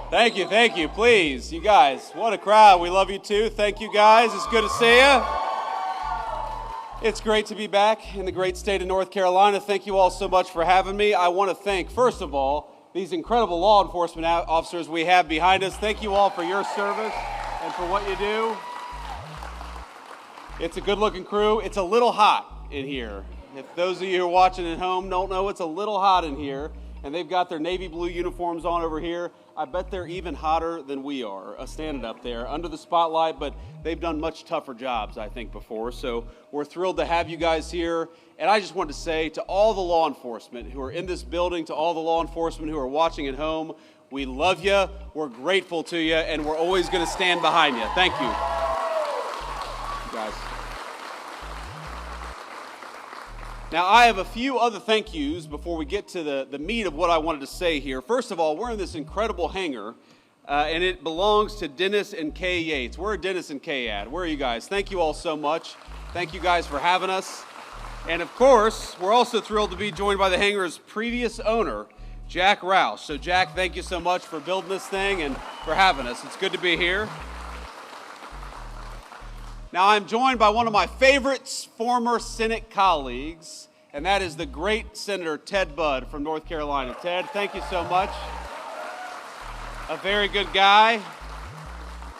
Thank you. Please, you guys, what a crowd. We love you too. Thank you guys. It's good to see you. It's great to be back in the great state of North Carolina. Thank you all so much for having me. I want to thank, first of all, these incredible law enforcement officers we have behind us. Thank you all for your service and for what you do. It's a good-looking crew. It's a little hot in here. If those of you who are watching at home don't know, it's a little hot in here. And they've got their navy blue uniforms on over here. I bet they're even hotter than we are, standing up there under the spotlight, but they've done much tougher jobs, I think, before. So we're thrilled to have you guys here. And I just wanted to say to all the law enforcement who are in this building, to all the law enforcement who are watching at home, we love you, we're grateful to you, and we're always going to stand behind you. Thank you. Guys. Now, I have a few other thank yous before we get to the meat of what I wanted to say here. First of all, we're in this incredible hangar, and it belongs to Dennis and Kay Yates. Where are Dennis and Kay at? Where are you guys? Thank you all so much. Thank you guys for having us. And of course, we're also thrilled to be joined by the hangar's previous owner, Jack Rouse. So Jack, thank you so much for building this thing and for having us. It's good to be here. Now, I'm joined by one of my favorite former Senate colleagues, and that is the great Senator Ted Budd from North Carolina. Ted, thank you so much. A very good guy.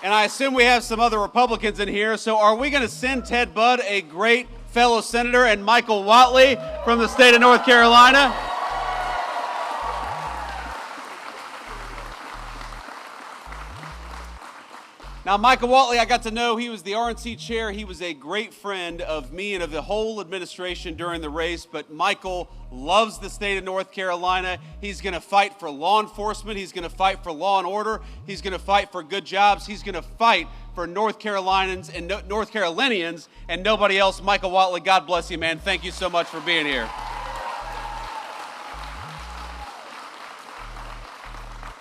And I assume we have some other Republicans in here, so are we going to send Ted Budd a great fellow senator and Michael Whatley from the state of North Carolina? Now, Michael Whatley, I got to know, he was the RNC chair. He was a great friend of me and of the whole administration during the race, but Michael loves the state of North Carolina. He's going to fight for law enforcement. He's going to fight for law and order. He's going to fight for good jobs. He's going to fight for North Carolinians and nobody else. Michael Whatley, God bless you, man. Thank you so much for being here.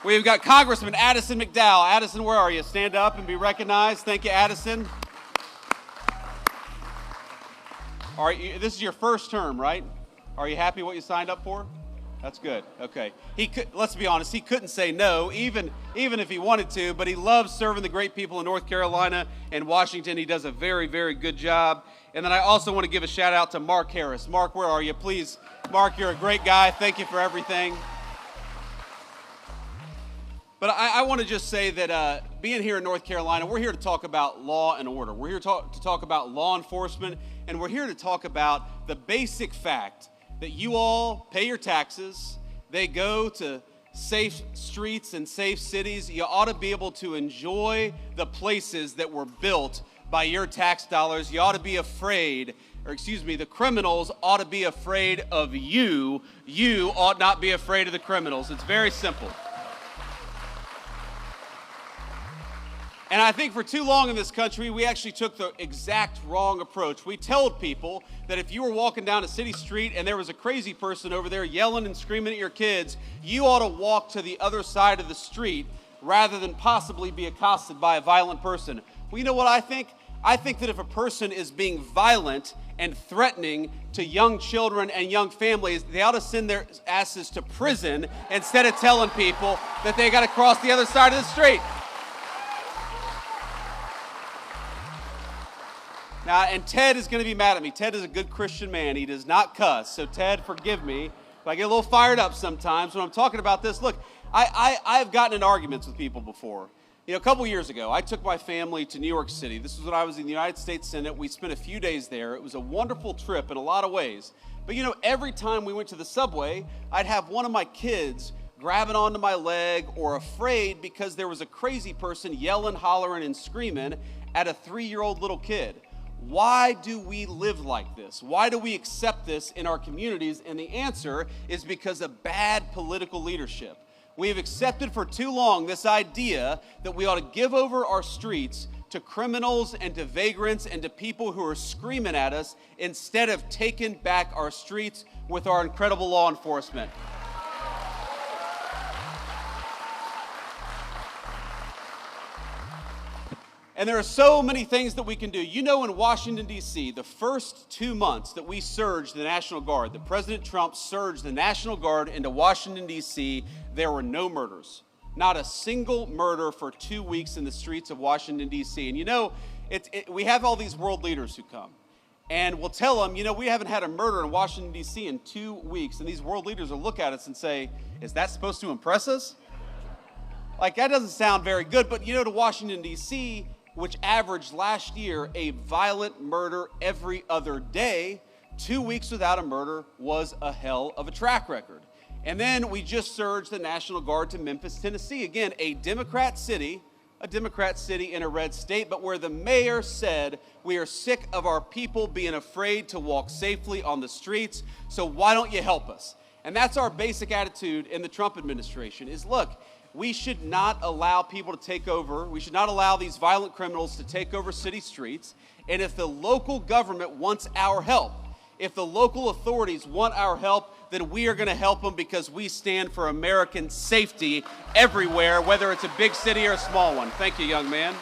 We've got Congressman Addison McDowell. Addison, where are you? Stand up and be recognized. Thank you, Addison. All right, this is your first term, right? Are you happy what you signed up for? That's good. Okay. Let's be honest, he couldn't say no, even if he wanted to, but he loves serving the great people in North Carolina and Washington. He does a very, very good job. And then I also want to give a shout out to Mark Harris. Mark, where are you? Please, Mark, you're a great guy. Thank you for everything. But I want to just say that being here in North Carolina, we're here to talk about law and order. We're here to talk about law enforcement, and we're here to talk about the basic fact that you all pay your taxes. They go to safe streets and safe cities. You ought to be able to enjoy the places that were built by your tax dollars. You ought to be afraid, the criminals ought to be afraid of you. You ought not be afraid of the criminals. It's very simple. And I think for too long in this country, we actually took the exact wrong approach. We told people that if you were walking down a city street and there was a crazy person over there yelling and screaming at your kids, you ought to walk to the other side of the street rather than possibly be accosted by a violent person. Well, you know what I think? I think that if a person is being violent and threatening to young children and young families, they ought to send their asses to prison instead of telling people that they got to cross the other side of the street. Now, and Ted is going to be mad at me. Ted is a good Christian man. He does not cuss. So, Ted, forgive me if I get a little fired up sometimes when I'm talking about this. Look, I've gotten in arguments with people before. You know, a couple years ago, I took my family to New York City. This was when I was in the United States Senate. We spent a few days there. It was a wonderful trip in a lot of ways. But, you know, every time we went to the subway, I'd have one of my kids grabbing onto my leg or afraid because there was a crazy person yelling, hollering, and screaming at a 3-year-old little kid. Why do we live like this? Why do we accept this in our communities? And the answer is because of bad political leadership. We have accepted for too long this idea that we ought to give over our streets to criminals and to vagrants and to people who are screaming at us instead of taking back our streets with our incredible law enforcement. And there are so many things that we can do. You know, in Washington, D.C., the first 2 months that we surged the National Guard, that President Trump surged the National Guard into Washington, D.C., there were no murders. Not a single murder for 2 weeks in the streets of Washington, D.C. And you know, we have all these world leaders who come. And we'll tell them, you know, we haven't had a murder in Washington, D.C. in 2 weeks. And these world leaders will look at us and say, is that supposed to impress us? Like, that doesn't sound very good. But, you know, to Washington, D.C., which averaged last year a violent murder every other day, 2 weeks without a murder was a hell of a track record. And then we just surged the National Guard to Memphis, Tennessee. Again, a Democrat city in a red state, but where the mayor said, we are sick of our people being afraid to walk safely on the streets, so why don't you help us? And that's our basic attitude in the Trump administration is, look, we should not allow people to take over. We should not allow these violent criminals to take over city streets. And if the local government wants our help, if the local authorities want our help, then we are going to help them because we stand for American safety everywhere, whether it's a big city or a small one. Thank you, young man.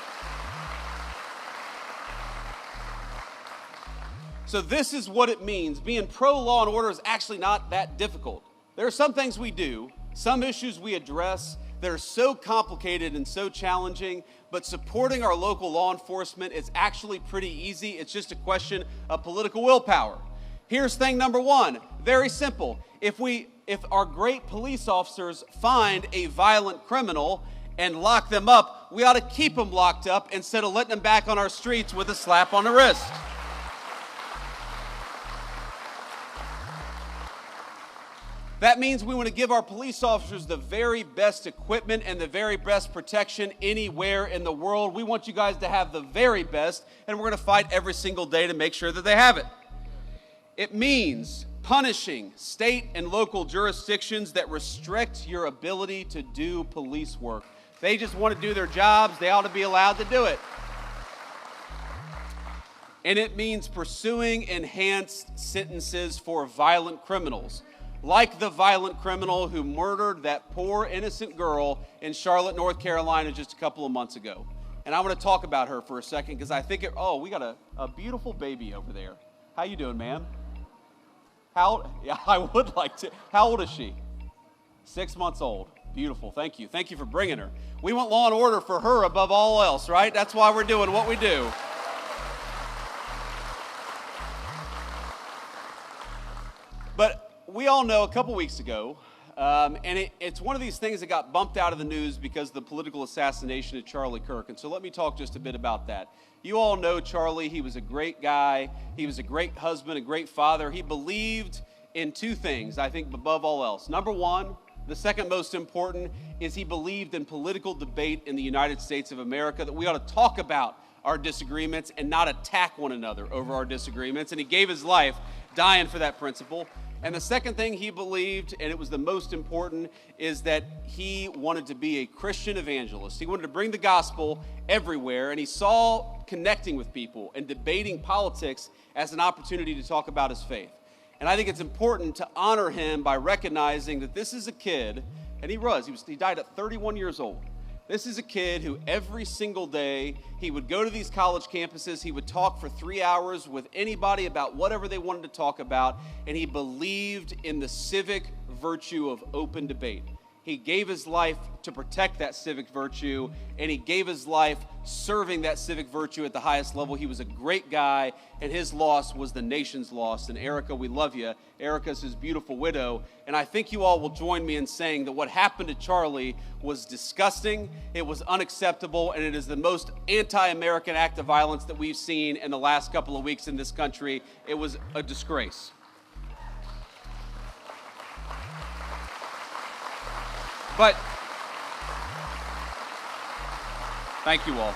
So this is what it means. Being pro-law and order is actually not that difficult. There are some things we do, some issues we address that are so complicated and so challenging, but supporting our local law enforcement is actually pretty easy. It's just a question of political willpower. Here's thing number one, very simple. If our great police officers find a violent criminal and lock them up, we ought to keep them locked up instead of letting them back on our streets with a slap on the wrist. That means we want to give our police officers the very best equipment and the very best protection anywhere in the world. We want you guys to have the very best, and we're going to fight every single day to make sure that they have it. It means punishing state and local jurisdictions that restrict your ability to do police work. They just want to do their jobs. They ought to be allowed to do it. And it means pursuing enhanced sentences for violent criminals, like the violent criminal who murdered that poor innocent girl in Charlotte, North Carolina just a couple of months ago. And I want to talk about her for a second because I think, we got a beautiful baby over there. How you doing, man? Yeah, I would like to. How old is she? 6 months old. Beautiful. Thank you. Thank you for bringing her. We want law and order for her above all else, right? That's why we're doing what we do. But we all know a couple weeks ago, and it's one of these things that got bumped out of the news because of the political assassination of Charlie Kirk. And so let me talk just a bit about that. You all know Charlie. He was a great guy. He was a great husband, a great father. He believed in two things, I think, above all else. Number one, the second most important, is he believed in political debate in the United States of America, that we ought to talk about our disagreements and not attack one another over our disagreements. And he gave his life dying for that principle. And the second thing he believed, and it was the most important, is that he wanted to be a Christian evangelist. He wanted to bring the gospel everywhere, and he saw connecting with people and debating politics as an opportunity to talk about his faith. And I think it's important to honor him by recognizing that this is a kid, and he died at 31 years old. This is a kid who every single day, he would go to these college campuses, he would talk for 3 hours with anybody about whatever they wanted to talk about, and he believed in the civic virtue of open debate. He gave his life to protect that civic virtue, and he gave his life serving that civic virtue at the highest level. He was a great guy, and his loss was the nation's loss. And Erica, we love you. Erica's his beautiful widow. And I think you all will join me in saying that what happened to Charlie was disgusting, it was unacceptable, and it is the most anti-American act of violence that we've seen in the last couple of weeks in this country. It was a disgrace. But, thank you all.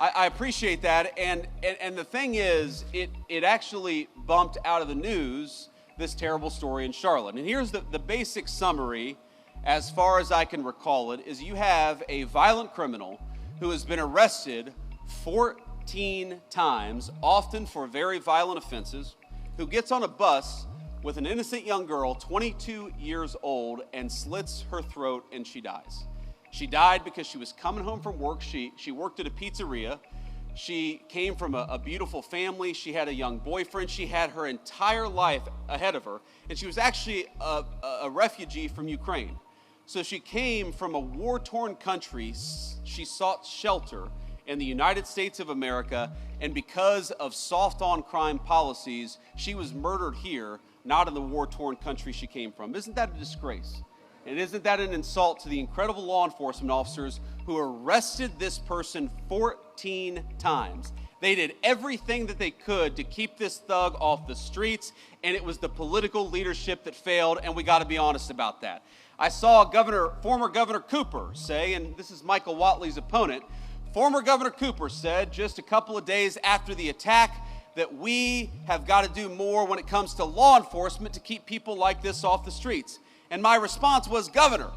I appreciate that, and the thing is, it actually bumped out of the news this terrible story in Charlotte. And here's the basic summary, as far as I can recall it, is you have a violent criminal who has been arrested 14 times, often for very violent offenses, who gets on a bus with an innocent young girl, 22 years old, and slits her throat, and she dies. She died because she was coming home from work. She worked at a pizzeria. She came from a beautiful family. She had a young boyfriend. She had her entire life ahead of her. And she was actually a refugee from Ukraine. So she came from a war-torn country. She sought shelter in the United States of America. And because of soft-on-crime policies, she was murdered here, not in the war-torn country she came from. Isn't that a disgrace? And isn't that an insult to the incredible law enforcement officers who arrested this person 14 times? They did everything that they could to keep this thug off the streets, and it was the political leadership that failed, and we got to be honest about that. I saw former Governor Cooper say, and this is Michael Whatley's opponent, former Governor Cooper said just a couple of days after the attack that we have got to do more when it comes to law enforcement to keep people like this off the streets. And my response was, Governor,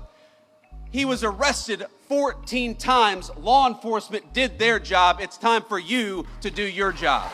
he was arrested 14 times. Law enforcement did their job. It's time for you to do your job.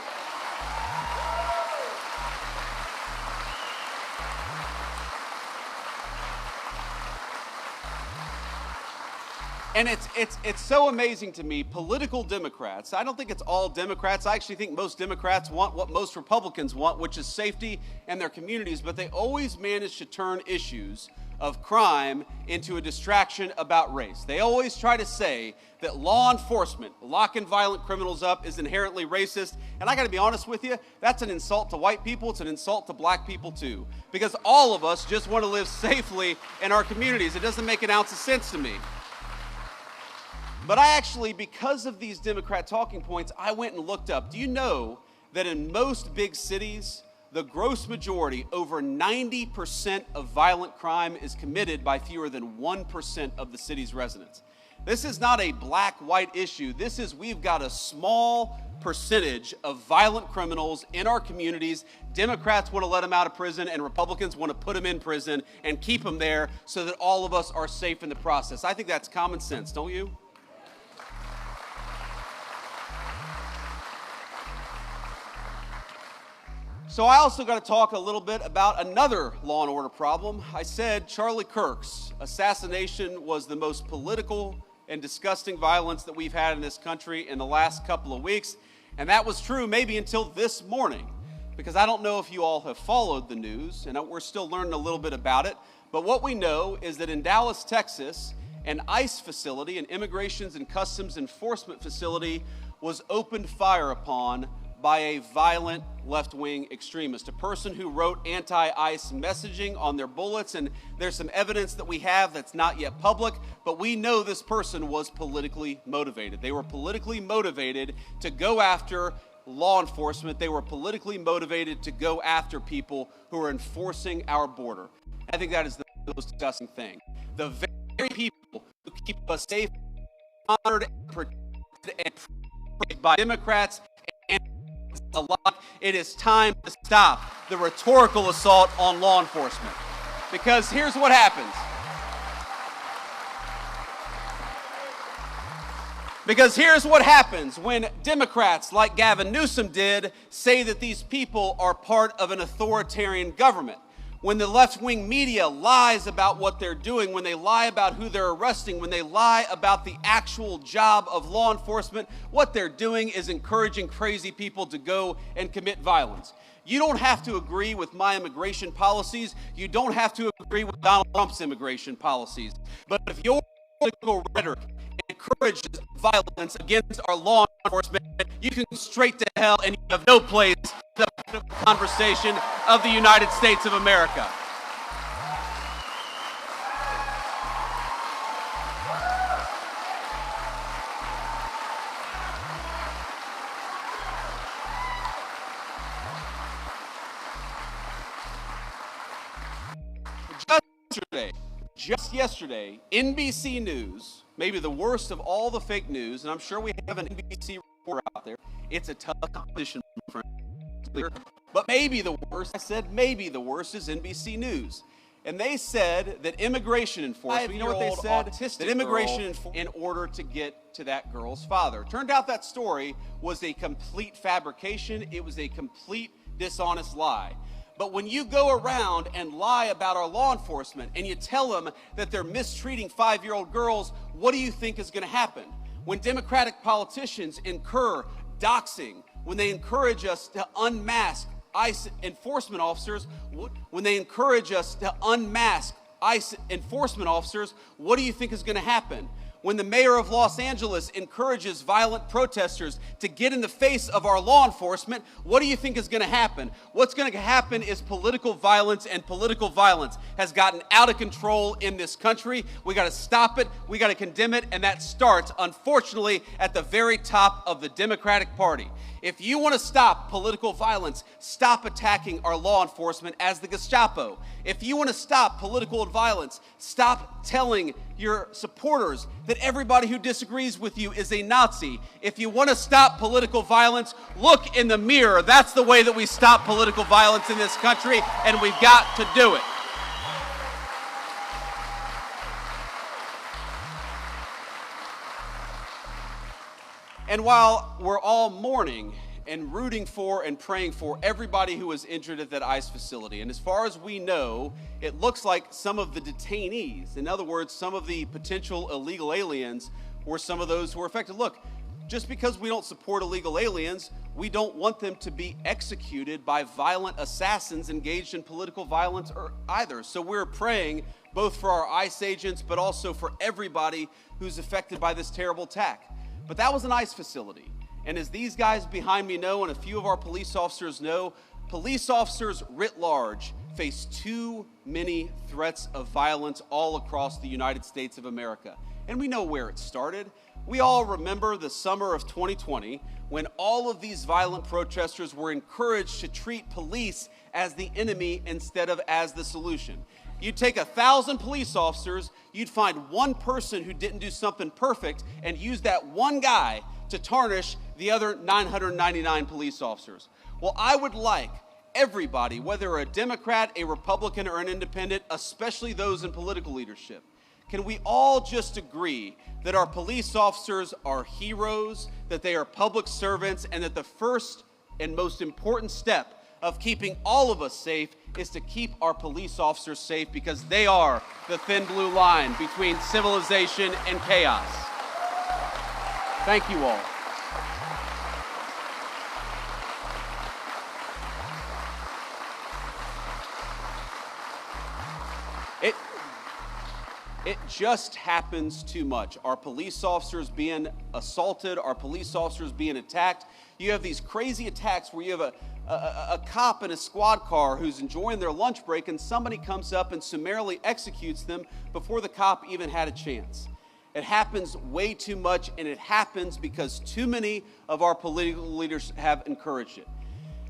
And it's so amazing to me, political Democrats, I don't think it's all Democrats. I actually think most Democrats want what most Republicans want, which is safety in their communities, but they always manage to turn issues of crime into a distraction about race. They always try to say that law enforcement, locking violent criminals up, is inherently racist. And I gotta be honest with you, that's an insult to white people, it's an insult to black people too. Because all of us just wanna live safely in our communities. It doesn't make an ounce of sense to me. But I actually, because of these Democrat talking points, I went and looked up. Do you know that in most big cities, the gross majority, over 90% of violent crime is committed by fewer than 1% of the city's residents? This is not a black-white issue. This is, we've got a small percentage of violent criminals in our communities. Democrats want to let them out of prison, and Republicans want to put them in prison and keep them there so that all of us are safe in the process. I think that's common sense, don't you? So I also got to talk a little bit about another law and order problem. I said Charlie Kirk's assassination was the most political and disgusting violence that we've had in this country in the last couple of weeks. And that was true maybe until this morning, because I don't know if you all have followed the news, and we're still learning a little bit about it. But what we know is that in Dallas, Texas, an ICE facility, an Immigrations and Customs Enforcement facility, was opened fire upon by a violent left-wing extremist, a person who wrote anti-ICE messaging on their bullets, and there's some evidence that we have that's not yet public, but we know this person was politically motivated. They were politically motivated to go after law enforcement. They were politically motivated to go after people who are enforcing our border. I think that is the most disgusting thing. The very people who keep us safe, honored, and protected, and praised by Democrats and alike. It is time to stop the rhetorical assault on law enforcement. Because here's what happens. Because here's what happens when Democrats, like Gavin Newsom did, say that these people are part of an authoritarian government. When the left-wing media lies about what they're doing, when they lie about who they're arresting, when they lie about the actual job of law enforcement, what they're doing is encouraging crazy people to go and commit violence. You don't have to agree with my immigration policies. You don't have to agree with Donald Trump's immigration policies. But if your political rhetoric encourages violence against our law enforcement, you can go straight to hell, and you have no place in the conversation of the United States of America. Just yesterday, NBC News, maybe the worst of all the fake news, and I'm sure we have an NBC reporter out there. It's a tough competition, my friend. But maybe the worst, I said maybe the worst, is NBC News. And they said that immigration enforcement, you know what they said? That immigration in order to get to that girl's father. Turned out that story was a complete fabrication. It was a complete dishonest lie. But when you go around and lie about our law enforcement and you tell them that they're mistreating 5-year-old girls, what do you think is going to happen? When Democratic politicians incur doxing, when they encourage us to unmask ICE enforcement officers, when they encourage us to unmask ICE enforcement officers, what do you think is going to happen? When the mayor of Los Angeles encourages violent protesters to get in the face of our law enforcement, what do you think is going to happen? What's going to happen is political violence, and political violence has gotten out of control in this country. We got to stop it. We got to condemn it, and that starts, unfortunately, at the very top of the Democratic Party. If you want to stop political violence, stop attacking our law enforcement as the Gestapo. If you want to stop political violence, stop telling your supporters that everybody who disagrees with you is a Nazi. If you want to stop political violence, look in the mirror. That's the way that we stop political violence in this country, and we've got to do it. And while we're all mourning and rooting for and praying for everybody who was injured at that ICE facility, and as far as we know, it looks like some of the detainees, in other words, some of the potential illegal aliens, were some of those who were affected. Look, just because we don't support illegal aliens, we don't want them to be executed by violent assassins engaged in political violence either. So we're praying both for our ICE agents, but also for everybody who's affected by this terrible attack. But that was an ICE facility. And as these guys behind me know, and a few of our police officers know, police officers writ large face too many threats of violence all across the United States of America. And we know where it started. We all remember the summer of 2020 when all of these violent protesters were encouraged to treat police as the enemy instead of as the solution. You'd take 1,000 police officers, you'd find one person who didn't do something perfect and use that one guy to tarnish the other 999 police officers. Well, I would like everybody, whether a Democrat, a Republican, or an independent, especially those in political leadership, can we all just agree that our police officers are heroes, that they are public servants, and that the first and most important step of keeping all of us safe is to keep our police officers safe, because they are the thin blue line between civilization and chaos. Thank you all. It just happens too much. Our police officers being assaulted, our police officers being attacked. You have these crazy attacks where you have a cop in a squad car who's enjoying their lunch break, and somebody comes up and summarily executes them before the cop even had a chance. It happens way too much, and it happens because too many of our political leaders have encouraged it.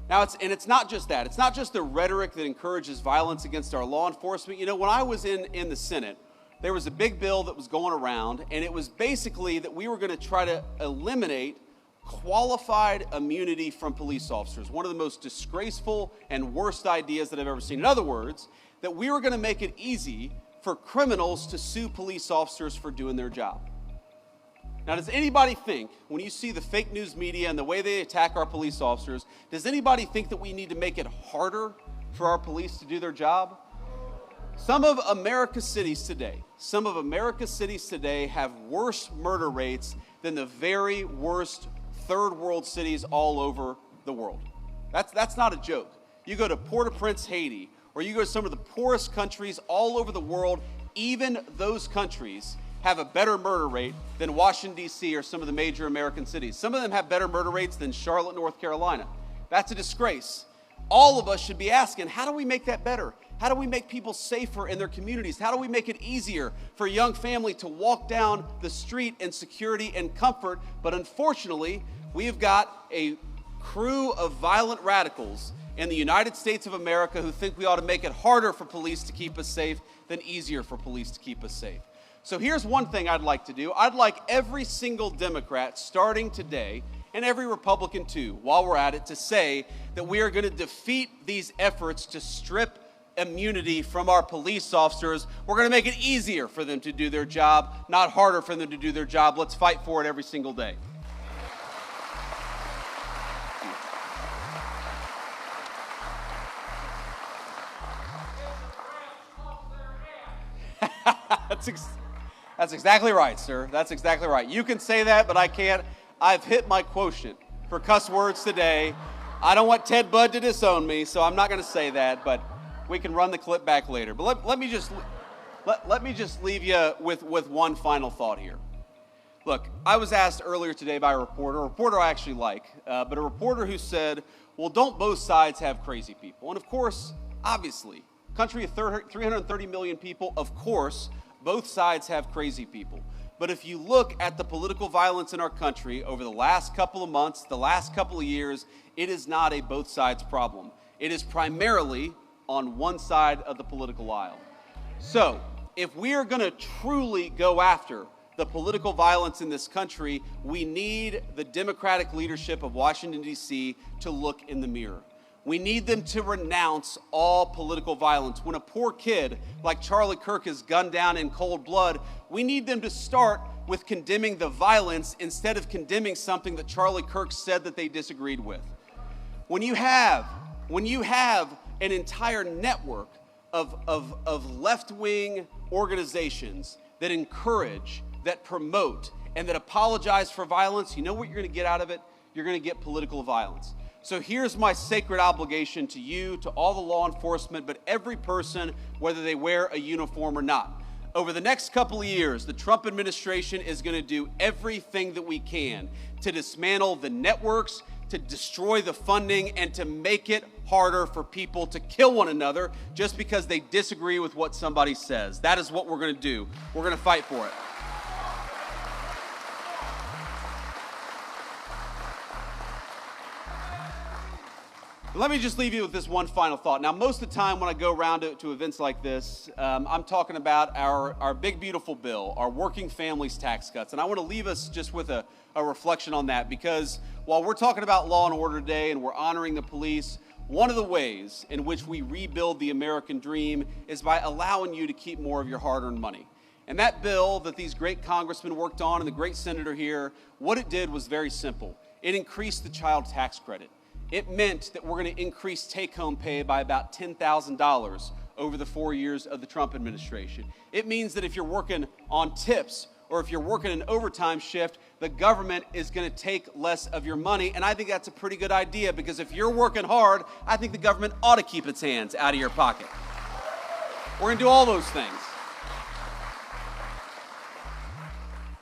Now, it's not just that. It's not just the rhetoric that encourages violence against our law enforcement. You know, when I was in the Senate, there was a big bill that was going around, and it was basically that we were going to try to eliminate qualified immunity from police officers. One of the most disgraceful and worst ideas that I've ever seen. In other words, that we were going to make it easy for criminals to sue police officers for doing their job. Now, does anybody think, when you see the fake news media and the way they attack our police officers, does anybody think that we need to make it harder for our police to do their job? Some of America's cities today have worse murder rates than the very worst third world cities all over the world. That's not a joke. You go to Port-au-Prince, Haiti, or you go to some of the poorest countries all over the world, even those countries have a better murder rate than Washington, D.C. or some of the major American cities. Some of them have better murder rates than Charlotte, North Carolina. That's a disgrace. All of us should be asking, how do we make that better? How do we make people safer in their communities? How do we make it easier for a young family to walk down the street in security and comfort? But unfortunately, we've got a crew of violent radicals in the United States of America who think we ought to make it harder for police to keep us safe than easier for police to keep us safe. So here's one thing I'd like to do. I'd like every single Democrat starting today, and every Republican too, while we're at it, to say that we are going to defeat these efforts to strip immunity from our police officers. We're going to make it easier for them to do their job, not harder for them to do their job. Let's fight for it every single day. That's exactly right, sir. That's exactly right. You can say that, but I can't. I've hit my quotient. for cuss words today. I don't want Ted Budd to disown me, so I'm not going to say that, but we can run the clip back later. But let me just leave you with one final thought here. Look, I was asked earlier today by a reporter I actually like, but a reporter who said, well, don't both sides have crazy people? And of course, obviously, country of 330 million people, of course, both sides have crazy people. But if you look at the political violence in our country over the last couple of months, the last couple of years, it is not a both sides problem. It is primarily on one side of the political aisle. So, if we are going to truly go after the political violence in this country, we need the Democratic leadership of Washington, D.C. to look in the mirror. We need them to renounce all political violence. When a poor kid like Charlie Kirk is gunned down in cold blood, we need them to start with condemning the violence instead of condemning something that Charlie Kirk said that they disagreed with. When you have an entire network of left-wing organizations that encourage, that promote, and that apologize for violence, you know what you're going to get out of it? You're going to get political violence. So here's my sacred obligation to you, to all the law enforcement, but every person, whether they wear a uniform or not. Over the next couple of years, the Trump administration is going to do everything that we can to dismantle the networks, to destroy the funding, and to make it harder for people to kill one another just because they disagree with what somebody says. That is what we're going to do. We're going to fight for it. Let me just leave you with this one final thought. Now, most of the time when I go around to events like this, I'm talking about our big, beautiful bill, our working families tax cuts. And I want to leave us just with a reflection on that, because while we're talking about law and order today and we're honoring the police, one of the ways in which we rebuild the American dream is by allowing you to keep more of your hard-earned money. And that bill that these great congressmen worked on and the great senator here, what it did was very simple. It increased the child tax credit. It meant that we're going to increase take-home pay by about $10,000 over the 4 years of the Trump administration. It means that if you're working on tips or if you're working an overtime shift, the government is going to take less of your money. And I think that's a pretty good idea, because if you're working hard, I think the government ought to keep its hands out of your pocket. We're going to do all those things.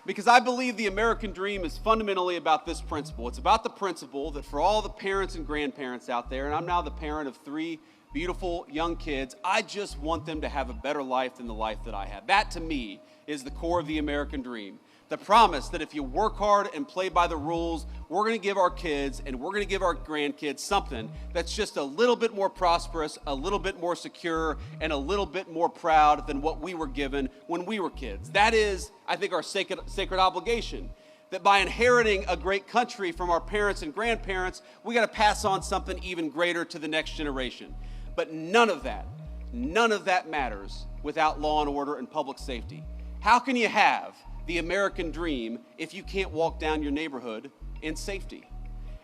Because I believe the American dream is fundamentally about this principle. It's about the principle that for all the parents and grandparents out there, and I'm now the parent of 3 beautiful young kids, I just want them to have a better life than the life that I have. That, to me, is the core of the American dream. The promise that if you work hard and play by the rules, we're going to give our kids and we're going to give our grandkids something that's just a little bit more prosperous, a little bit more secure, and a little bit more proud than what we were given when we were kids. That is, I think, our sacred obligation. That by inheriting a great country from our parents and grandparents, we got to pass on something even greater to the next generation. But none of that matters without law and order and public safety. How can you have the American dream if you can't walk down your neighborhood in safety?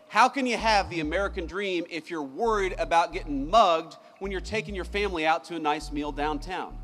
How can you have the American dream if you're worried about getting mugged when you're taking your family out to a nice meal downtown?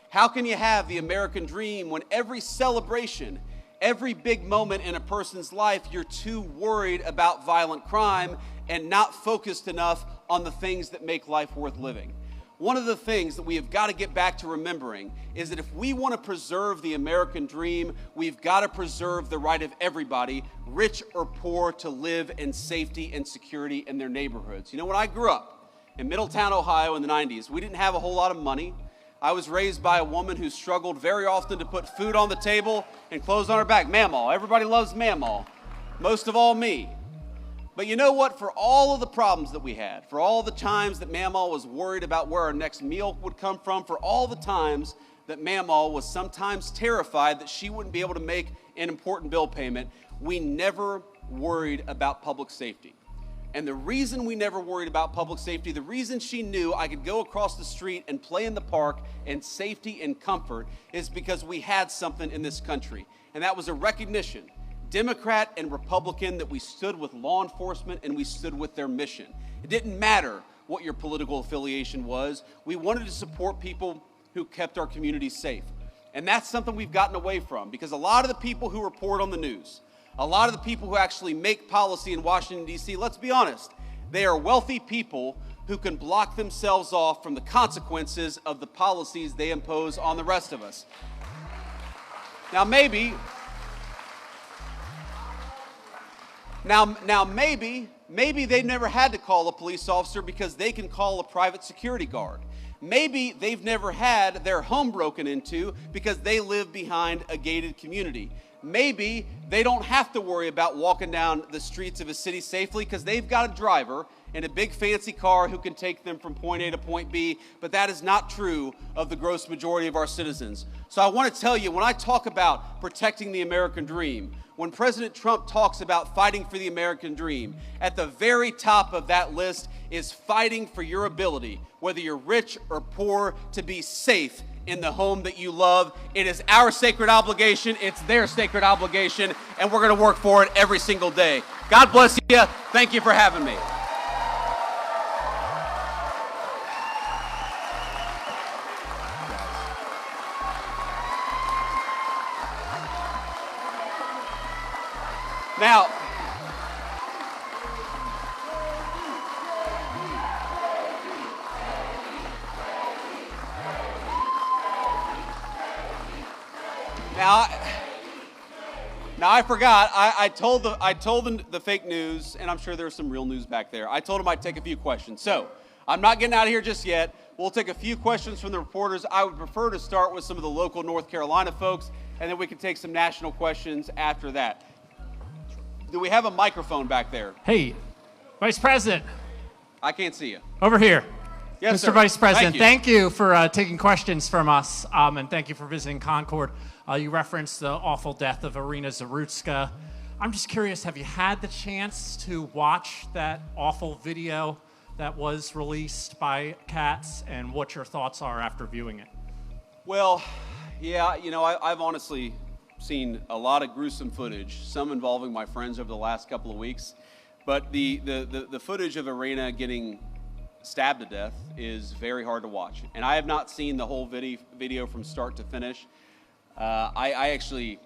How can you have the American dream when every celebration, every big moment in a person's life, you're too worried about violent crime and not focused enough on the things that make life worth living? One of the things that we have got to get back to remembering is that if we want to preserve the American dream, we've got to preserve the right of everybody, rich or poor, to live in safety and security in their neighborhoods. You know, when I grew up in Middletown, Ohio in the 90s, we didn't have a whole lot of money. I was raised by a woman who struggled very often to put food on the table and clothes on her back. Mamaw. Everybody loves Mamaw. Most of all me. But you know what? For all of the problems that we had, for all the times that Mamaw was worried about where our next meal would come from, for all the times that Mamaw was sometimes terrified that she wouldn't be able to make an important bill payment, we never worried about public safety. And the reason we never worried about public safety, the reason she knew I could go across the street and play in the park in safety and comfort, is because we had something in this country. And that was a recognition, Democrat and Republican, that we stood with law enforcement and we stood with their mission. It didn't matter what your political affiliation was. We wanted to support people who kept our communities safe. And that's something we've gotten away from, because a lot of the people who report on the news, A lot of the people who actually make policy in Washington, D.C., let's be honest, they are wealthy people who can block themselves off from the consequences of the policies they impose on the rest of us. Now maybe they've never had to call a police officer because they can call a private security guard. Maybe they've never had their home broken into because they live behind a gated community. Maybe they don't have to worry about walking down the streets of a city safely because they've got a driver in a big fancy car who can take them from point A to point B, but that is not true of the gross majority of our citizens. So I want to tell you, when I talk about protecting the American dream, when President Trump talks about fighting for the American dream, at the very top of that list is fighting for your ability, whether you're rich or poor, to be safe in the home that you love. It is our sacred obligation, it's their sacred obligation, and we're going to work for it every single day. God bless you. Thank you for having me. Now I forgot. I told the fake news, and I'm sure there's some real news back there. I told them I'd take a few questions. So I'm not getting out of here just yet. We'll take a few questions from the reporters. I would prefer to start with some of the local North Carolina folks, and then we can take some national questions after that. Do we have a microphone back there? Hey, Vice President. I can't see you. Over here. Yes, Mr. sir. Vice President, Thank you for taking questions from us, and thank you for visiting Concord. You referenced the awful death of Irina Zarutska. I'm just curious, have you had the chance to watch that awful video that was released by Katz, and what your thoughts are after viewing it? Well, yeah, I've honestly seen a lot of gruesome footage, some involving my friends over the last couple of weeks, but the footage of Irina getting stabbed to death is very hard to watch. And I have not seen the whole video from start to finish. I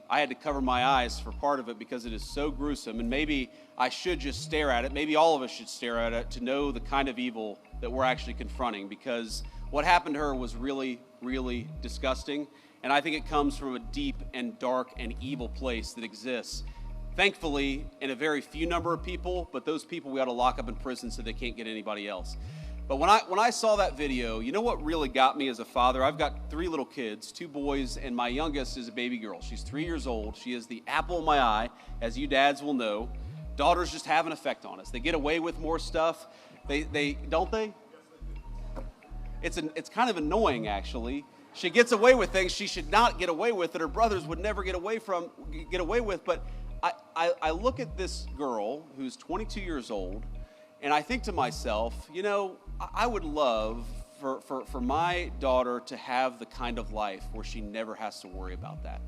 had to cover my eyes for part of it because it is so gruesome, and maybe I should just stare at it. Maybe all of us should stare at it to know the kind of evil that we're actually confronting, because what happened to her was really, really disgusting, and I think it comes from a deep and dark and evil place that exists, thankfully, in a very few number of people, but those people we ought to lock up in prison so they can't get anybody else. But when I saw that video, you know what really got me as a father? I've got 3 little kids, 2 boys, and my youngest is a baby girl. She's 3 years old. She is the apple of my eye, as you dads will know. Daughters just have an effect on us. They get away with more stuff. They don't they? It's kind of annoying, actually. She gets away with things she should not get away with, that her brothers would never get away with. But I look at this girl who's 22 years old, and I think to myself, I would love for my daughter to have the kind of life where she never has to worry about that.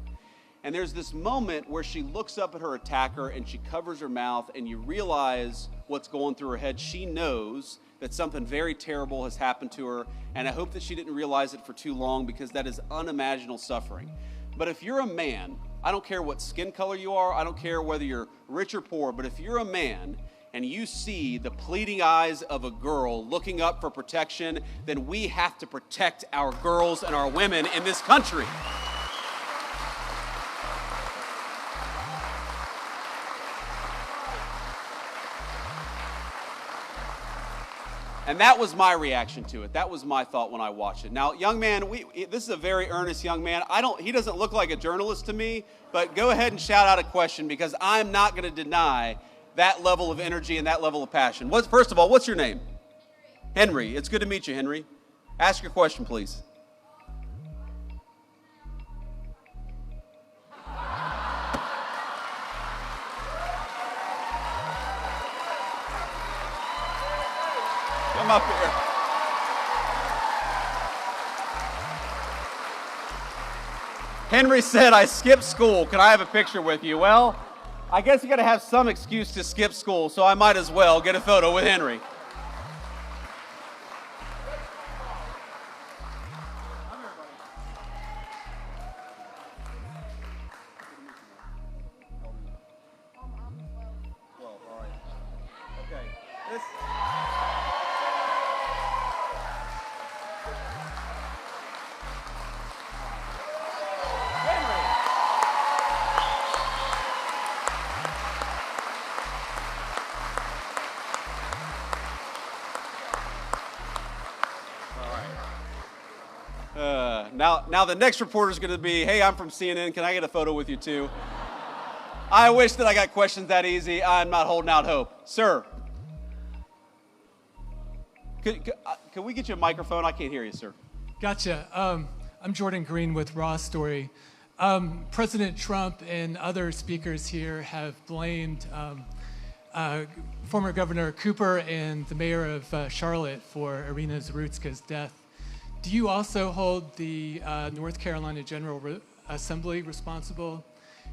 And there's this moment where she looks up at her attacker and she covers her mouth, and you realize what's going through her head. She knows that something very terrible has happened to her, and I hope that she didn't realize it for too long, because that is unimaginable suffering. But if you're a man, I don't care what skin color you are, I don't care whether you're rich or poor, but if you're a man and you see the pleading eyes of a girl looking up for protection, then we have to protect our girls and our women in this country. And that was my reaction to it. That was my thought when I watched it. Now, young man, this is a very earnest young man. He doesn't look like a journalist to me, but go ahead and shout out a question, because I'm not going to deny that level of energy and that level of passion. First of all, what's your name? Henry. It's good to meet you, Henry. Ask your question, please. Come up here. Henry said, I skipped school. Can I have a picture with you? Well, I guess you got to have some excuse to skip school, so I might as well get a photo with Henry. Yeah. Now the next reporter is going to be, hey, I'm from CNN. Can I get a photo with you too? I wish that I got questions that easy. I'm not holding out hope. Sir. Can we get you a microphone? I can't hear you, sir. Gotcha. I'm Jordan Green with Raw Story. President Trump and other speakers here have blamed former Governor Cooper and the mayor of Charlotte for Irina Zarutska's death. Do you also hold the North Carolina General Assembly responsible,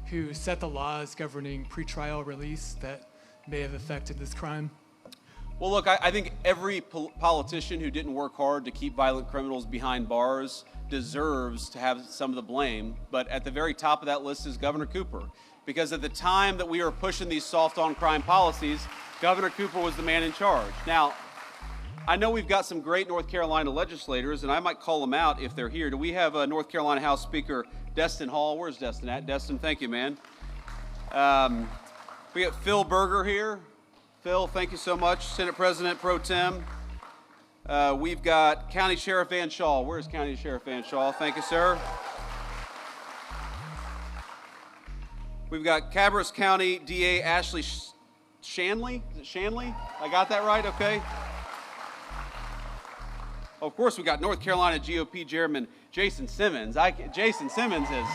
who set the laws governing pretrial release that may have affected this crime? Well, look, I think every politician who didn't work hard to keep violent criminals behind bars deserves to have some of the blame. But at the very top of that list is Governor Cooper. Because at the time that we were pushing these soft on crime policies, Governor Cooper was the man in charge. Now, I know we've got some great North Carolina legislators, and I might call them out if they're here. Do we have a North Carolina House Speaker, Destin Hall? Where's Destin at? Destin, thank you, man. We got Phil Berger here. Phil, thank you so much. Senate President Pro Tem. We've got County Sheriff Van Shaw. Where's County Sheriff Van Shaw? Thank you, sir. We've got Cabarrus County DA Ashley Shanley. Is it Shanley? I got that right? Okay. Of course, we got North Carolina GOP Chairman Jason Simmons. Jason Simmons is...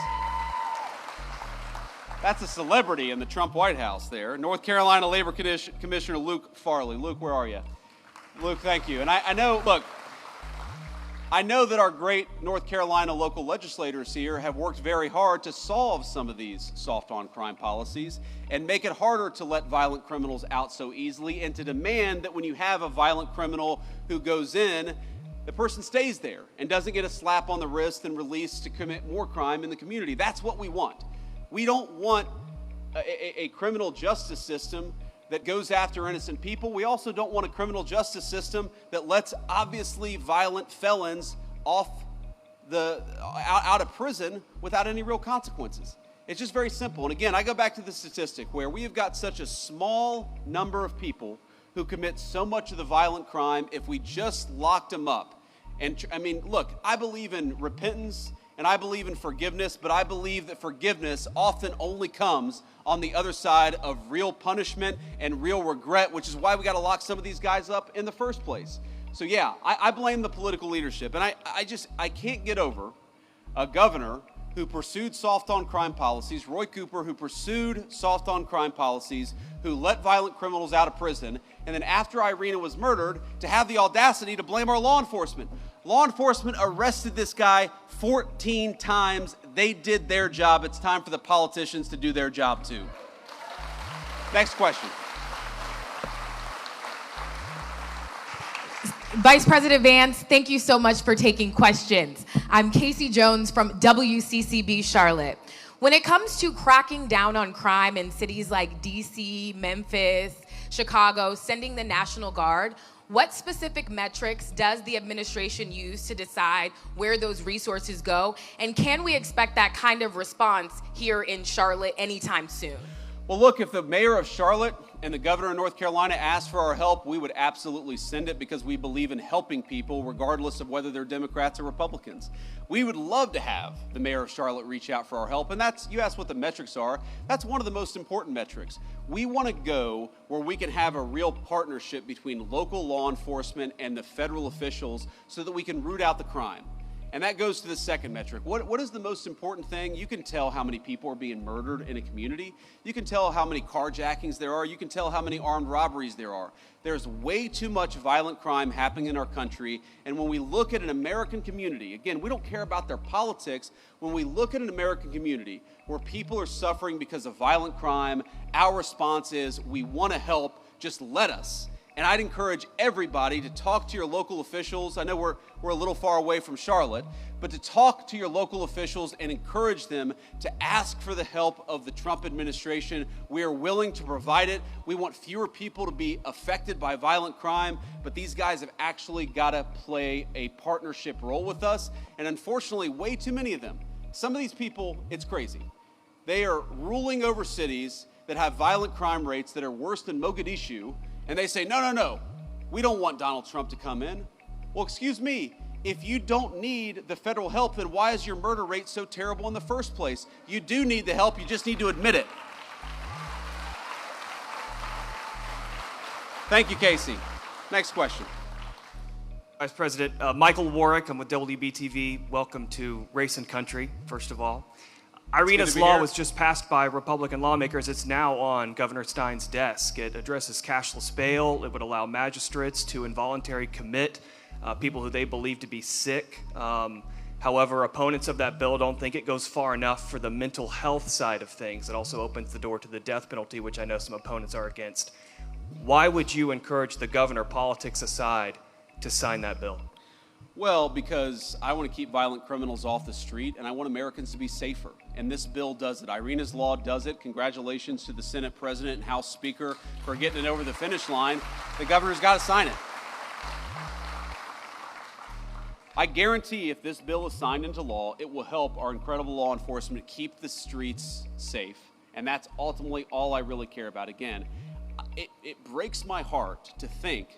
That's a celebrity in the Trump White House there. North Carolina Labor Commissioner Luke Farley. Luke, where are you? Luke, thank you. And I know, look, I know that our great North Carolina local legislators here have worked very hard to solve some of these soft on crime policies and make it harder to let violent criminals out so easily, and to demand that when you have a violent criminal who goes in, the person stays there and doesn't get a slap on the wrist and released to commit more crime in the community. That's what we want. We don't want a criminal justice system that goes after innocent people. We also don't want a criminal justice system that lets obviously violent felons out of prison without any real consequences. It's just very simple. And again, I go back to the statistic where we have got such a small number of people who commit so much of the violent crime. If we just locked them up, and I mean, look, I believe in repentance and I believe in forgiveness, but I believe that forgiveness often only comes on the other side of real punishment and real regret, which is why we got to lock some of these guys up in the first place. So yeah, I blame the political leadership, and I can't get over a governor who pursued soft on crime policies, Roy Cooper, who pursued soft on crime policies, who let violent criminals out of prison, and then after Irina was murdered, to have the audacity to blame our law enforcement. Law enforcement arrested this guy 14 times. They did their job. It's time for the politicians to do their job too. Next question. Vice President Vance, thank you so much for taking questions. I'm Casey Jones from WCCB Charlotte. When it comes to cracking down on crime in cities like DC, Memphis, Chicago, sending the National Guard, what specific metrics does the administration use to decide where those resources go? And can we expect that kind of response here in Charlotte anytime soon? Well, look, if the mayor of Charlotte and the governor of North Carolina asked for our help, we would absolutely send it, because we believe in helping people regardless of whether they're Democrats or Republicans. We would love to have the mayor of Charlotte reach out for our help, and you asked what the metrics are. That's one of the most important metrics. We want to go where we can have a real partnership between local law enforcement and the federal officials so that we can root out the crime. And that goes to the second metric. What is the most important thing? You can tell how many people are being murdered in a community. You can tell how many carjackings there are. You can tell how many armed robberies there are. There's way too much violent crime happening in our country. And when we look at an American community, again, we don't care about their politics. When we look at an American community where people are suffering because of violent crime, our response is, we want to help, just let us. And I'd encourage everybody to talk to your local officials. I know we're a little far away from Charlotte, but to talk to your local officials and encourage them to ask for the help of the Trump administration. We are willing to provide it. We want fewer people to be affected by violent crime, but these guys have actually got to play a partnership role with us. And unfortunately, way too many of them. Some of these people, it's crazy. They are ruling over cities that have violent crime rates that are worse than Mogadishu, and they say, no, we don't want Donald Trump to come in. Well, excuse me, if you don't need the federal help, then why is your murder rate so terrible in the first place? You do need the help, you just need to admit it. Thank you, Casey. Next question. Vice President, Michael Warwick, I'm with WBTV. Welcome to Race and Country, first of all. Irina's law was just passed by Republican lawmakers. It's now on Governor Stein's desk. It addresses cashless bail. It would allow magistrates to involuntarily commit people who they believe to be sick. However, opponents of that bill don't think it goes far enough for the mental health side of things. It also opens the door to the death penalty, which I know some opponents are against. Why would you encourage the governor, politics aside, to sign that bill? Well, because I want to keep violent criminals off the street, and I want Americans to be safer. And this bill does it. Irina's law does it. Congratulations to the Senate President and House Speaker for getting it over the finish line. The governor's got to sign it. I guarantee if this bill is signed into law, it will help our incredible law enforcement keep the streets safe. And that's ultimately all I really care about. Again, it breaks my heart to think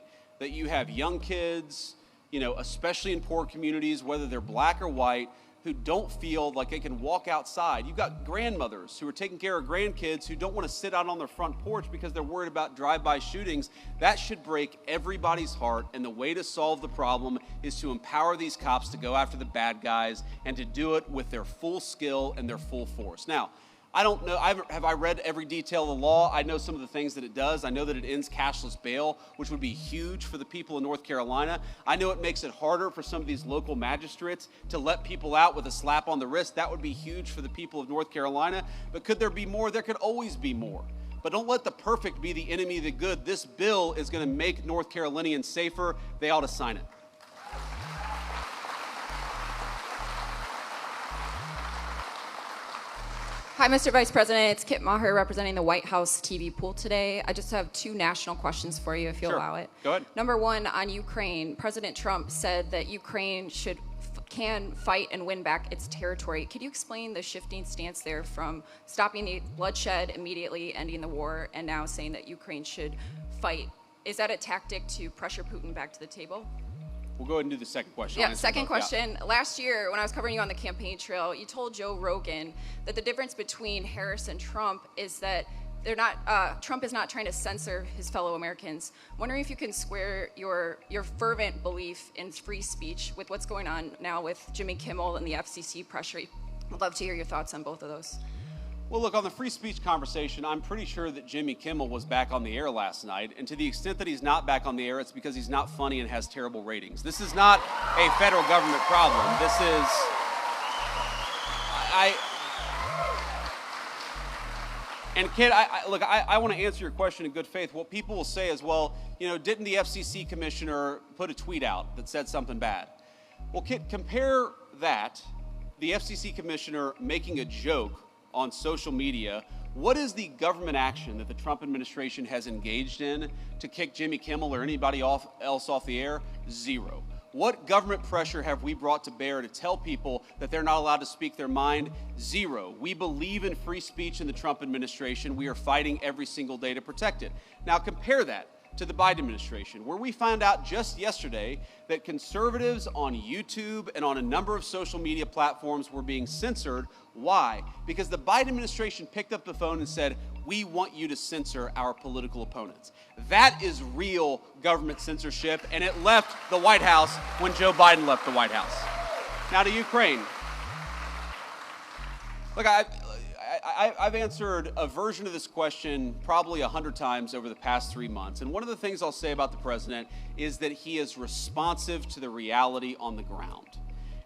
that you have young kids, especially in poor communities, whether they're black or white, who don't feel like they can walk outside. You've got grandmothers who are taking care of grandkids who don't want to sit out on their front porch because they're worried about drive-by shootings. That should break everybody's heart, and the way to solve the problem is to empower these cops to go after the bad guys and to do it with their full skill and their full force. Now, I don't know, have I read every detail of the law? I know some of the things that it does. I know that it ends cashless bail, which would be huge for the people in North Carolina. I know it makes it harder for some of these local magistrates to let people out with a slap on the wrist. That would be huge for the people of North Carolina. But could there be more? There could always be more. But don't let the perfect be the enemy of the good. This bill is going to make North Carolinians safer. They ought to sign it. Hi, Mr. Vice President. It's Kit Maher representing the White House TV pool today. I just have two national questions for you, if you'll allow it. Go ahead. Number one, on Ukraine, President Trump said that Ukraine can fight and win back its territory. Could you explain the shifting stance there from stopping the bloodshed immediately, ending the war, and now saying that Ukraine should fight? Is that a tactic to pressure Putin back to the table? We'll go ahead and do the second question. Yeah, second question. Yeah. Last year, when I was covering you on the campaign trail, you told Joe Rogan that the difference between Harris and Trump is that Trump is not trying to censor his fellow Americans. I'm wondering if you can square your fervent belief in free speech with what's going on now with Jimmy Kimmel and the FCC pressure. I'd love to hear your thoughts on both of those. Well, look, on the free speech conversation, I'm pretty sure that Jimmy Kimmel was back on the air last night, and to the extent that he's not back on the air, it's because he's not funny and has terrible ratings. This is not a federal government problem. This is... And Kid, I want to answer your question in good faith. What people will say is, well, didn't the FCC commissioner put a tweet out that said something bad? Well, Kid, compare that, the FCC commissioner making a joke on social media. What is the government action that the Trump administration has engaged in to kick Jimmy Kimmel or anybody else off the air? Zero. What government pressure have we brought to bear to tell people that they're not allowed to speak their mind? Zero. We believe in free speech in the Trump administration. We are fighting every single day to protect it. Now compare that to the Biden administration, where we found out just yesterday that conservatives on YouTube and on a number of social media platforms were being censored. Why? Because the Biden administration picked up the phone and said, we want you to censor our political opponents. That is real government censorship, and it left the White House when Joe Biden left the White House. Now to Ukraine. Look, I've answered a version of this question probably 100 times over the past 3 months. And one of the things I'll say about the president is that he is responsive to the reality on the ground.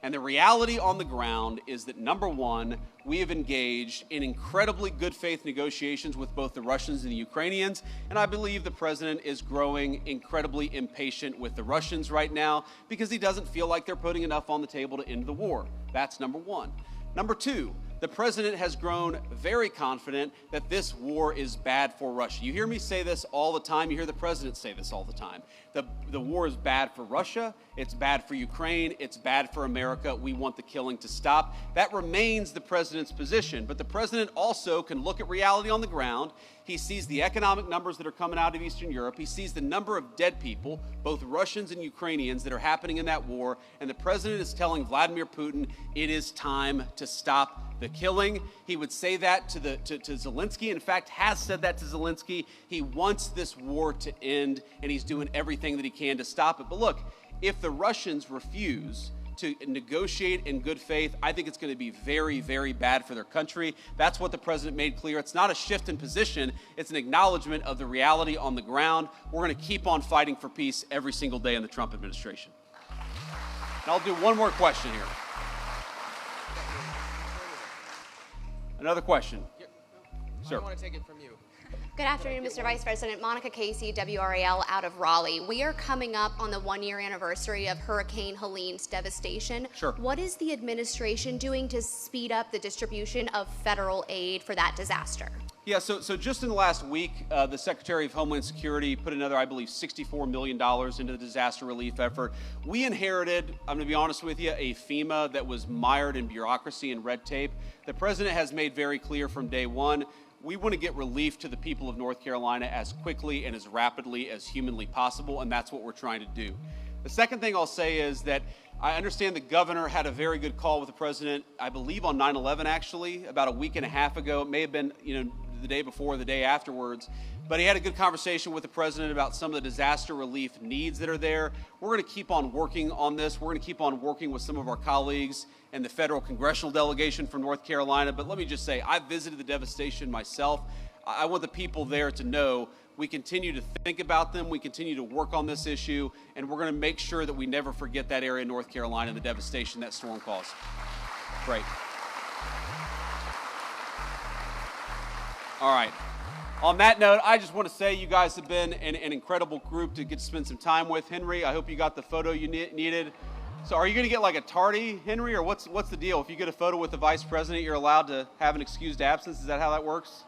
And the reality on the ground is that, number one, we have engaged in incredibly good faith negotiations with both the Russians and the Ukrainians. And I believe the president is growing incredibly impatient with the Russians right now because he doesn't feel like they're putting enough on the table to end the war. That's number one. Number two, the president has grown very confident that this war is bad for Russia. You hear me say this all the time. You hear the president say this all the time. The war is bad for Russia. It's bad for Ukraine. It's bad for America. We want the killing to stop. That remains the president's position. But the president also can look at reality on the ground. He sees the economic numbers that are coming out of Eastern Europe. He sees the number of dead people, both Russians and Ukrainians, that are happening in that war. And the president is telling Vladimir Putin, it is time to stop the killing. He would say that to Zelensky. In fact, has said that to Zelensky. He wants this war to end, and he's doing everything that he can to stop it. But look, if the Russians refuse to negotiate in good faith, I think it's going to be very, very bad for their country. That's what the president made clear. It's not a shift in position. It's an acknowledgement of the reality on the ground. We're going to keep on fighting for peace every single day in the Trump administration. And I'll do one more question here. Another question. Sir. I want to take it from you. Good afternoon, Mr. Vice President. Monica Casey, WRAL out of Raleigh. We are coming up on the one-year anniversary of Hurricane Helene's devastation. Sure. What is the administration doing to speed up the distribution of federal aid for that disaster? Yeah, so just in the last week, the Secretary of Homeland Security put another, I believe, $64 million into the disaster relief effort. We inherited, I'm going to be honest with you, a FEMA that was mired in bureaucracy and red tape. The president has made very clear from day one, we want to get relief to the people of North Carolina as quickly and as rapidly as humanly possible, and that's what we're trying to do. The second thing I'll say is that I understand the governor had a very good call with the president, I believe on 9/11 actually, about a week and a half ago. It may have been, the day before, the day afterwards. But he had a good conversation with the president about some of the disaster relief needs that are there. We're going to keep on working on this. We're going to keep on working with some of our colleagues and the federal congressional delegation from North Carolina. But let me just say, I visited the devastation myself. I want the people there to know we continue to think about them, we continue to work on this issue, and we're going to make sure that we never forget that area of North Carolina and the devastation that storm caused. Great. All right. On that note, I just want to say you guys have been an incredible group to get to spend some time with. Henry, I hope you got the photo you needed. So are you going to get like a tardy, Henry, or what's the deal? If you get a photo with the vice president, you're allowed to have an excused absence? Is that how that works?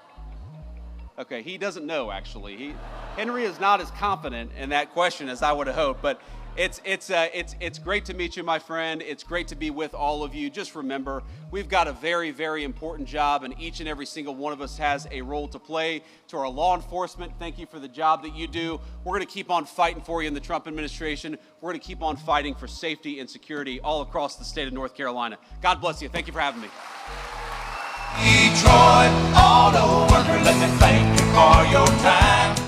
Okay, he doesn't know, actually. Henry is not as confident in that question as I would have hoped, but it's great to meet you, my friend. It's great to be with all of you. Just remember, we've got a very, very important job, and each and every single one of us has a role to play. To our law enforcement, thank you for the job that you do. We're going to keep on fighting for you in the Trump administration. We're going to keep on fighting for safety and security all across the state of North Carolina. God bless you. Thank you for having me. Detroit Auto Worker, let me thank you for your time.